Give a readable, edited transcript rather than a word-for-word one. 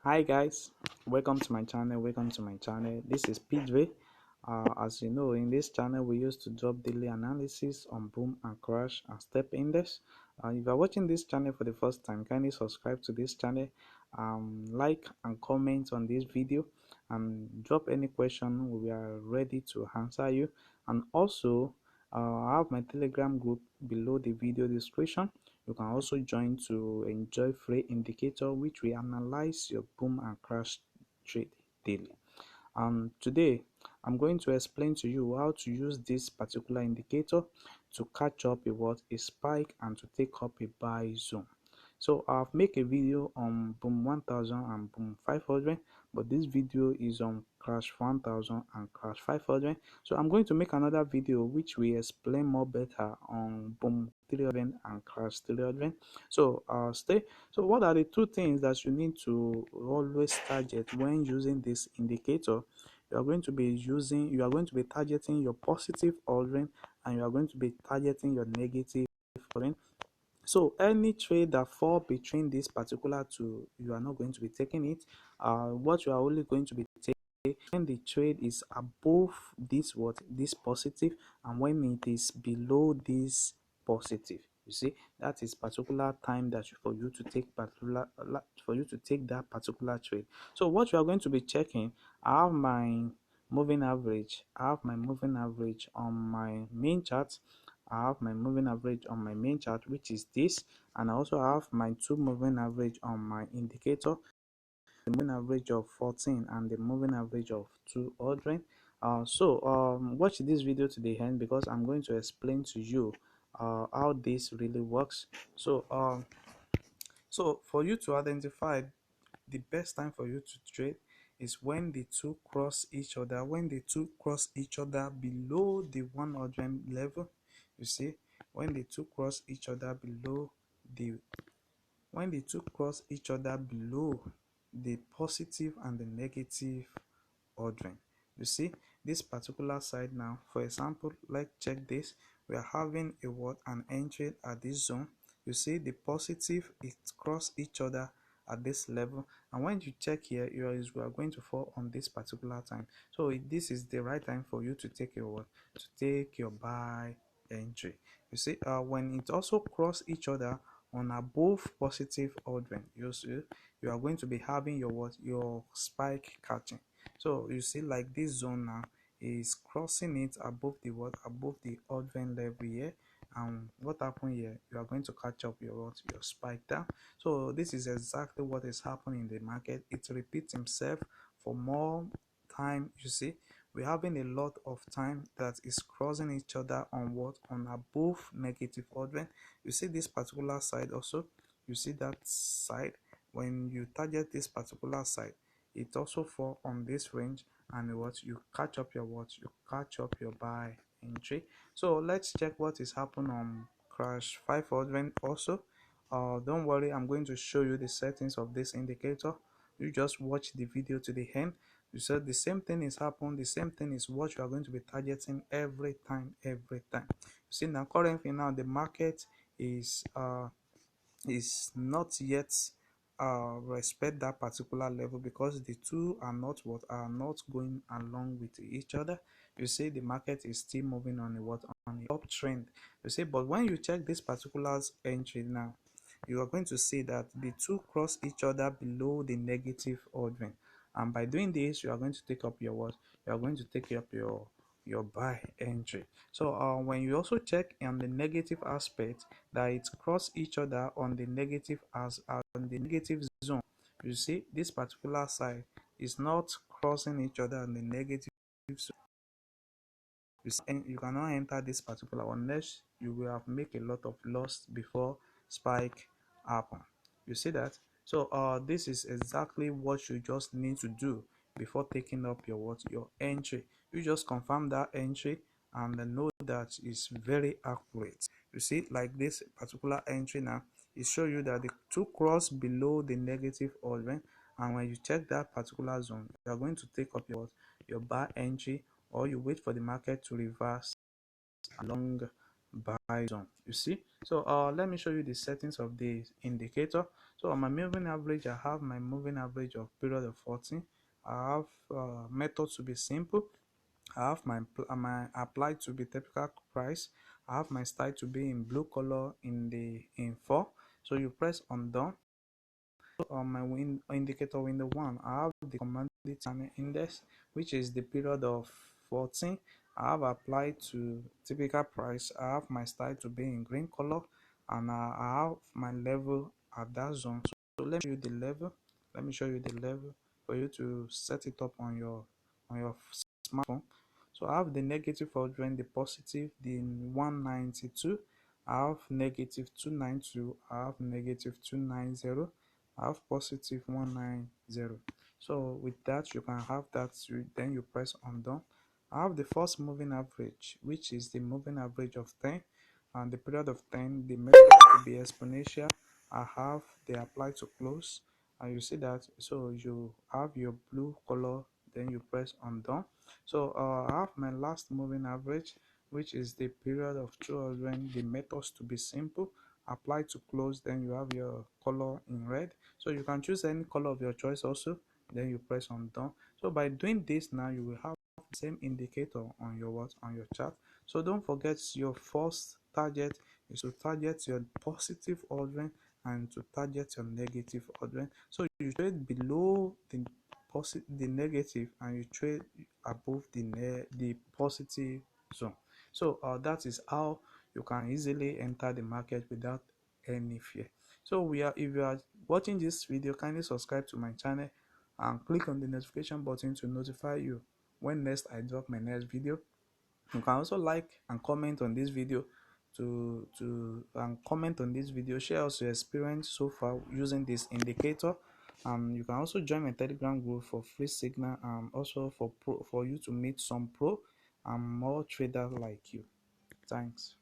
Hi guys, welcome to my channel. This is PJ. As you know, in this channel we used to drop daily analysis on boom and crash and step index. If you are watching this channel for the first time, kindly subscribe to this channel, like and comment on this video, and drop any question. We are ready to answer you. And also, I have my Telegram group below the video description. You can also join to enjoy free indicator which will analyze your boom and crash trade daily. Today I'm going to explain to you how to use this particular indicator to catch up a spike and to take up a buy zone. So I've made a video on boom 1000 and boom 500, but this video is on crash 1000 and crash 500. So I'm going to make another video which will explain more better on boom 300 and crash 300. So stay. So what are the two things that you need to always target when using this indicator? You are going to be targeting your positive ordering, and you are going to be targeting your negative ordering. So any trade that fall between this particular two, you are not going to be taking it. What you are only going to be taking when the trade is above this positive, and when it is below this positive. You see, that is particular time for you to take that particular trade. So what you are going to be checking, I have my moving average. On my main chart. I have my moving average on my main chart, which is this, and I also have my two moving average on my indicator, the moving average of 14 and the moving average of 200. Watch this video to the end, because I'm going to explain to you how this really works. So for you to identify the best time for you to trade is when the two cross each other, below the 100 level. You see, when the two cross each other below the positive and the negative ordering. You see, this particular side now, for example, let's check this. We are having an entry at this zone. You see the positive, it cross each other at this level, and when you check here, you are going to fall on this particular time. So this is the right time for you to take your buy entry. You see, when it also cross each other on above positive ordering, you see, you are going to be having your spike catching. So you see, like this zone now is crossing it above the ordering level here. And what happened here, you are going to catch up your spike down. So this is exactly what is happening in the market. It repeats himself for more time. You see, we're having a lot of time that is crossing each other on above negative ordering. You see this particular side also. You see that side. When you target this particular side, it also fall on this range, and you catch up your buy entry. So let's check what is happening on crash 500 also. Don't worry, I'm going to show you the settings of this indicator. You just watch the video to the end. You said the same thing is happening, the same thing is what you are going to be targeting every time. You see, now currently now the market is not yet respect that particular level, because the two are not going along with each other. You see, the market is still moving on an uptrend. You see, but when you check this particular entry now, you are going to see that the two cross each other below the negative ordering, and by doing this, you are going to take up your buy entry. So when you also check on the negative aspect, that it cross each other on the negative zone. You see, this particular side is not crossing each other on the negative zone. And you cannot enter this particular unless you will have make a lot of loss before spike happen. You see that? So this is exactly what you just need to do before taking up your entry. You just confirm that entry and know that it's very accurate. You see, like this particular entry now, it show you that the two cross below the negative ordering, and when you check that particular zone, you are going to take up your buy entry, or you wait for the market to reverse along buy zone. You see, so let me show you the settings of the indicator. So on my moving average, I have my moving average of period of 14. I have method to be simple. I have my apply to be typical price. I have my style to be in blue color in the info. So you press on done. On my indicator window 1, I have the commodity channel index, which is the period of 14. I have applied to typical price. I have my style to be in green color, and I have my level at that zone. So let me show you the level. Let me show you the level for you to set it up on your smartphone. So I have the negative for drawing the positive, the 192. I have negative 292. I have negative 290. I have positive 190. So with that, you can have that. Then you press undo. I have the first moving average, which is the moving average of 10, and the period of 10, the method to be exponential. I have the apply to close, and you see that. So you have your blue color, then you press undo. So I have my last moving average, which is the period of 200. The methods to be simple. Apply to close, then you have your color in red. So you can choose any color of your choice also, then you press on done. So by doing this, now you will have the same indicator on your on your chart. So don't forget, your first target is to target your positive ordering and to target your negative ordering. So you trade below the negative, and you trade above the positive zone. So that is how you can easily enter the market without any fear. So if you are watching this video, kindly subscribe to my channel and click on the notification button to notify you when next I drop my next video. You can also like and comment on this video comment on this video. Share us your experience so far using this indicator. You can also join my Telegram group for free signal, and also for you to meet some pro and more traders like you. Thanks.